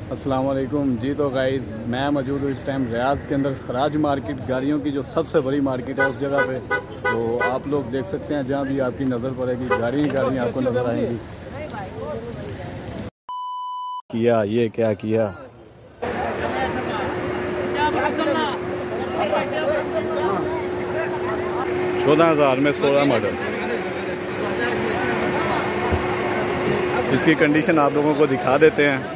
अस्सलाम वालेकुम जी। तो गाइज़ मैं मौजूद हूँ इस टाइम रियाद के अंदर खराज मार्केट, गाड़ियों की जो सबसे बड़ी मार्केट है उस जगह पे। तो आप लोग देख सकते हैं जहाँ भी आपकी नज़र पड़ेगी गाड़ियाँ आपको नज़र आएंगी। किया ये क्या किया 14,000 में 16 मॉडल। इसकी कंडीशन आप लोगों को दिखा देते हैं।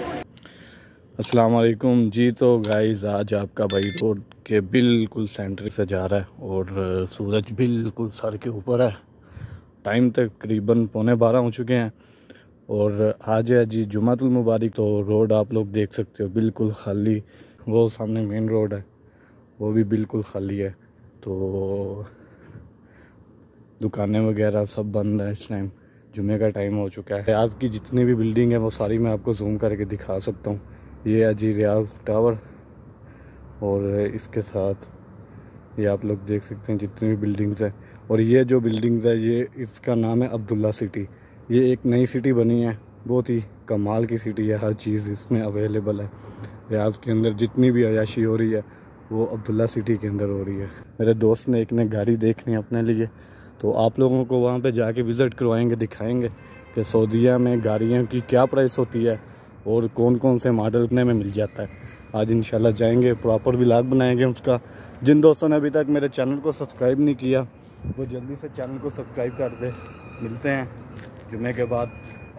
अस्सलाम वालेकुम जी। तो गाइज़ आज आपका भाई रोड के बिल्कुल सेंटर से जा रहा है और सूरज बिल्कुल सर के ऊपर है। टाइम तकरीबन 11:15 हो चुके हैं और आज है जी जुमातुल मुबारक। तो रोड आप लोग देख सकते हो बिल्कुल खाली। वो सामने मेन रोड है वो भी बिल्कुल खाली है। तो दुकानें वगैरह सब बंद है। इस टाइम जुमे का टाइम हो चुका है। रियाद की जितनी भी बिल्डिंग है वो सारी मैं आपको जूम करके दिखा सकता हूँ। ये है जी रियाद टावर और इसके साथ ये आप लोग देख सकते हैं जितनी भी बिल्डिंग्स हैं। और ये जो बिल्डिंग्स है ये इसका नाम है अब्दुल्ला सिटी। ये एक नई सिटी बनी है, बहुत ही कमाल की सिटी है। हर चीज़ इसमें अवेलेबल है। रियाद के अंदर जितनी भी अयाशी हो रही है वो अब्दुल्ला सिटी के अंदर हो रही है। मेरे दोस्त ने एक ने गाड़ी देखनी है अपने लिए, तो आप लोगों को वहाँ पे जाके विज़िट करवाएंगे, दिखाएंगे कि सऊदीया में गाड़ियों की क्या प्राइस होती है और कौन कौन से मॉडल में मिल जाता है। आज इंशाल्लाह जाएंगे, प्रॉपर व्लॉग बनाएंगे उसका। जिन दोस्तों ने अभी तक मेरे चैनल को सब्सक्राइब नहीं किया वो जल्दी से चैनल को सब्सक्राइब कर दे। मिलते हैं जुमे के बाद।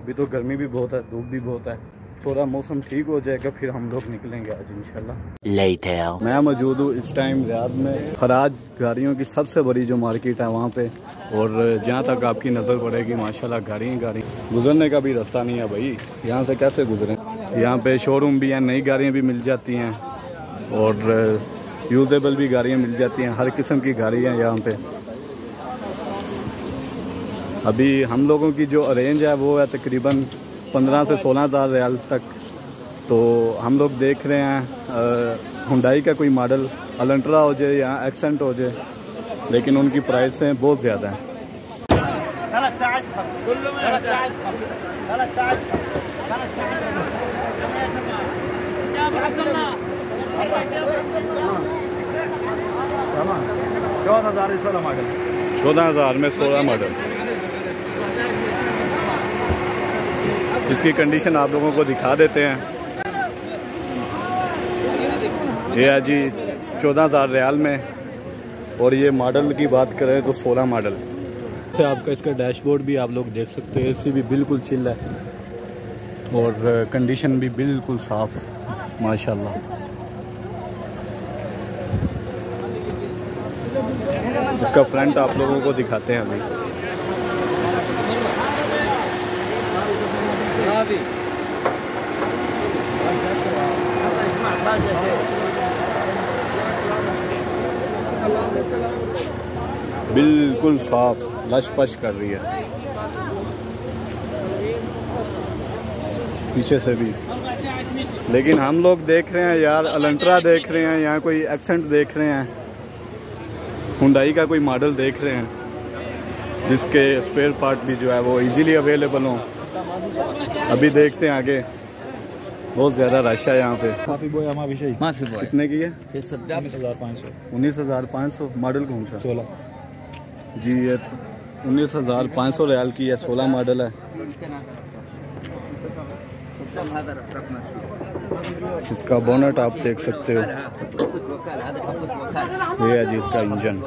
अभी तो गर्मी भी बहुत है, धूप भी बहुत है। थोड़ा मौसम ठीक हो जाएगा फिर हम लोग निकलेंगे आज इंशाल्लाह। मैं मौजूद हूँ इस टाइम रियाद में खराज गाड़ियों की सबसे बड़ी जो मार्केट है वहाँ पे। और जहाँ तक आपकी नज़र पड़ेगी माशाल्लाह गाड़ी गुजरने का भी रास्ता नहीं है भाई। यहाँ से कैसे गुजरें। यहाँ पे शोरूम भी हैं, नई गाड़ियाँ भी मिल जाती हैं और यूजेबल भी गाड़ियाँ मिल जाती हैं। हर किस्म की गाड़ियाँ यहाँ पे। अभी हम लोगों की जो रेंज है वो है तकरीबन 15 से 16,000 रियाल तक। तो हम लोग देख रहे हैं हुंडई का कोई मॉडल अलंट्रा हो जाए या एक्सेंट हो जाए, लेकिन उनकी प्राइसें बहुत ज़्यादा हैं। मॉडल 14,000 में 16 मॉडल। इसकी कंडीशन आप लोगों को दिखा देते हैं। ये है जी 14,000 रियाल में और ये मॉडल की बात करें तो 16 मॉडल से आपका इसका डैशबोर्ड भी आप लोग देख सकते हैं। एसी भी बिल्कुल चिल है और कंडीशन भी बिल्कुल साफ माशाल्लाह। इसका फ्रंट आप लोगों को दिखाते हैं अभी। बिल्कुल साफ लश पश कर रही है पीछे से भी। लेकिन हम लोग देख रहे हैं यार अलंट्रा देख रहे हैं, यहाँ कोई एक्सेंट देख रहे हैं, हुंडई का कोई मॉडल देख रहे हैं जिसके स्पेयर पार्ट भी जो है वो इजीली अवेलेबल हों। अभी देखते हैं आगे। बहुत ज़्यादा रश है यहाँ पे। कितने की है? 19,500 मॉडल कौन सा? 16 जी। ये 19,500 रियाल की है, 16 मॉडल है। इसका बोनट आप देख सकते हो। ये है जी इसका इंजन।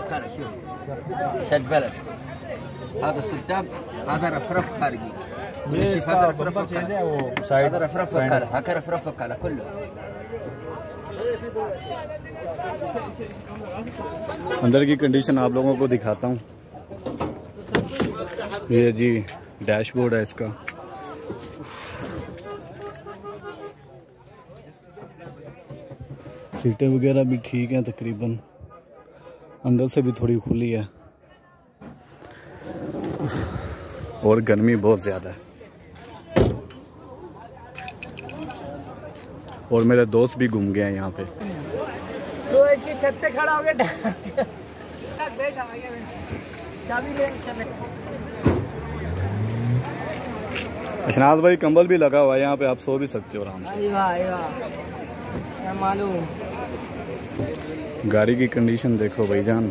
अंदर की कंडीशन आप लोगों को दिखाता हूँ। ये जी डैशबोर्ड है इसका। सीटें वगैरह भी ठीक हैं तकरीबन, अंदर से भी थोड़ी खुली है और गर्मी बहुत ज़्यादा है। और मेरे दोस्त भी घूम गए हैं यहाँ पे। तो इसकी छत पे खड़ा हो गया। चाबी ले चले। अशनाज भाई कंबल भी लगा हुआ है यहाँ पे, आप सो भी सकते हो आराम से। मालूम गाड़ी की कंडीशन देखो भाईजान,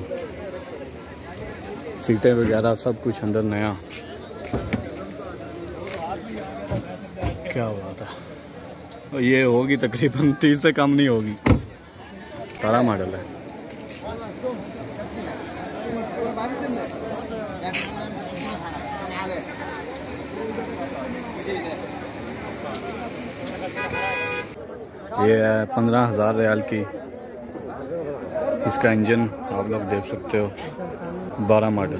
सीटें वगैरह सब कुछ अंदर नया। क्या हुआ था, ये होगी तकरीबन 30 से कम नहीं होगी, 18 मॉडल है। ये है 15,000 रियाल की, इसका इंजन आप लोग देख सकते हो, 12 मॉडल।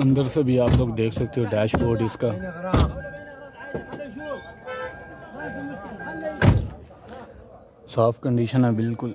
अंदर से भी आप लोग देख सकते हो डैशबोर्ड इसका। साफ कंडीशन है बिल्कुल।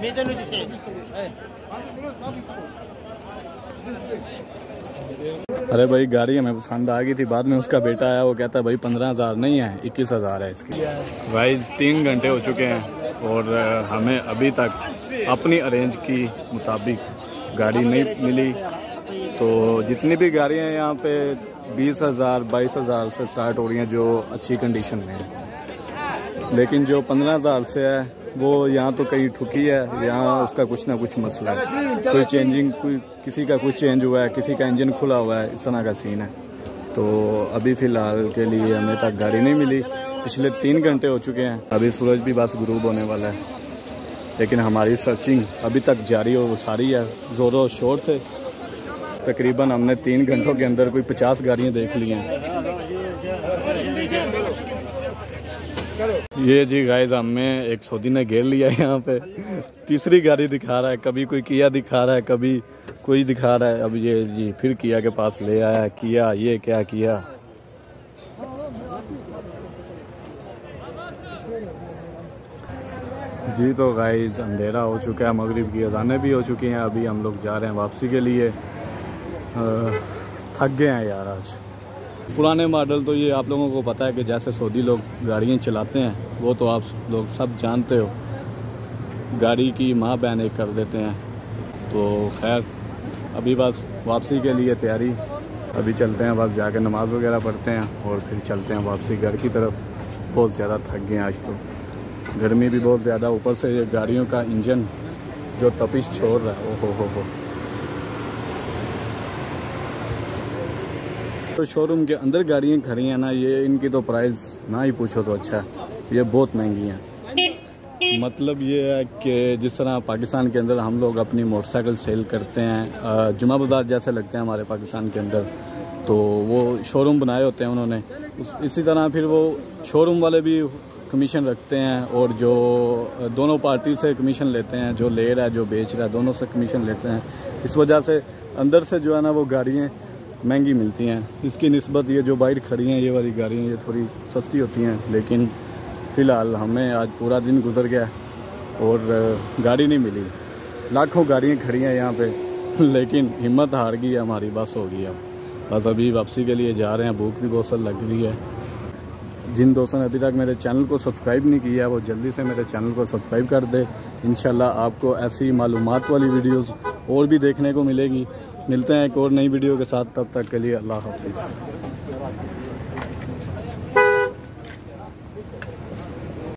290. अरे भाई गाड़ी हमें पसंद आ गई थी, बाद में उसका बेटा आया, वो कहता है भाई 15,000 नहीं है 21,000 है इसकी। भाई 3 घंटे हो चुके हैं और हमें अभी तक अपनी अरेंज की मुताबिक गाड़ी नहीं मिली। तो जितनी भी गाड़ियाँ यहाँ पे 20,000 22,000 से स्टार्ट हो रही हैं जो अच्छी कंडीशन में है, लेकिन जो 15,000 से है वो यहाँ तो कहीं ठुकी है, यहाँ उसका कुछ ना कुछ मसला है, कोई चेंजिंग, कोई किसी का कुछ चेंज हुआ है, किसी का इंजन खुला हुआ है, इस तरह का सीन है। तो अभी फ़िलहाल के लिए हमें तक गाड़ी नहीं मिली। पिछले 3 घंटे हो चुके हैं, अभी सूरज भी बस गुरूब होने वाला है, लेकिन हमारी सर्चिंग अभी तक जारी और सारी है ज़ोरों शोर से। तकरीबन हमने 3 घंटों के अंदर कोई 50 गाड़ियाँ देख ली हैं। ये जी गाइस हमें एक सऊदी ने घेर लिया है यहाँ पे, तीसरी गाड़ी दिखा रहा है, कभी कोई किया दिखा रहा है, कभी कोई दिखा रहा है। अब ये जी फिर किया के पास ले आया, किया ये क्या किया। जी तो गाइस अंधेरा हो चुका है, मगरिब की अज़ानें भी हो चुकी हैं, अभी हम लोग जा रहे हैं वापसी के लिए। थक गए हैं यार आज। पुराने मॉडल तो ये आप लोगों को पता है कि जैसे सऊदी लोग गाड़ियाँ चलाते हैं वो तो आप लोग सब जानते हो, गाड़ी की माँ बहन एक कर देते हैं। तो खैर अभी बस वापसी के लिए तैयारी, अभी चलते हैं, बस जाकर नमाज़ वगैरह पढ़ते हैं और फिर चलते हैं वापसी घर की तरफ। बहुत ज़्यादा थक गए आज तो, गर्मी भी बहुत ज़्यादा, ऊपर से ये गाड़ियों का इंजन जो तपिश छोड़ रहा है, ओ हो। तो शोरूम के अंदर गाड़ियाँ खड़ी हैं ना, ये इनकी तो प्राइस ना ही पूछो तो अच्छा है, ये बहुत महंगी हैं। मतलब ये है कि जिस तरह पाकिस्तान के अंदर हम लोग अपनी मोटरसाइकिल सेल करते हैं, जुमा बाज़ार जैसे लगते हैं हमारे पाकिस्तान के अंदर, तो वो शोरूम बनाए होते हैं उन्होंने, इसी तरह फिर वो शोरूम वाले भी कमीशन रखते हैं और जो दोनों पार्टी से कमीशन लेते हैं, जो ले रहा है जो बेच रहा है, दोनों से कमीशन लेते हैं। इस वजह से अंदर से जो है ना वो गाड़ियाँ महंगी मिलती हैं। इसकी निस्बत ये जो बाइक खड़ी हैं, ये वाली गाड़ियाँ ये थोड़ी सस्ती होती हैं। लेकिन फ़िलहाल हमें आज पूरा दिन गुजर गया और गाड़ी नहीं मिली। लाखों गाड़ियाँ खड़ी हैं यहाँ पे, लेकिन हिम्मत हार गई है हमारी, बस हो गई अब। बस अभी वापसी के लिए जा रहे हैं, भूख भी बहुत सा लग रही है। जिन दोस्तों ने अभी तक मेरे चैनल को सब्सक्राइब नहीं किया वो जल्दी से मेरे चैनल को सब्सक्राइब कर दे। इंशाल्लाह आपको ऐसी मालूमात वाली वीडियोस और भी देखने को मिलेगी। मिलते हैं एक और नई वीडियो के साथ, तब तक के लिए अल्लाह हाफ़िज़।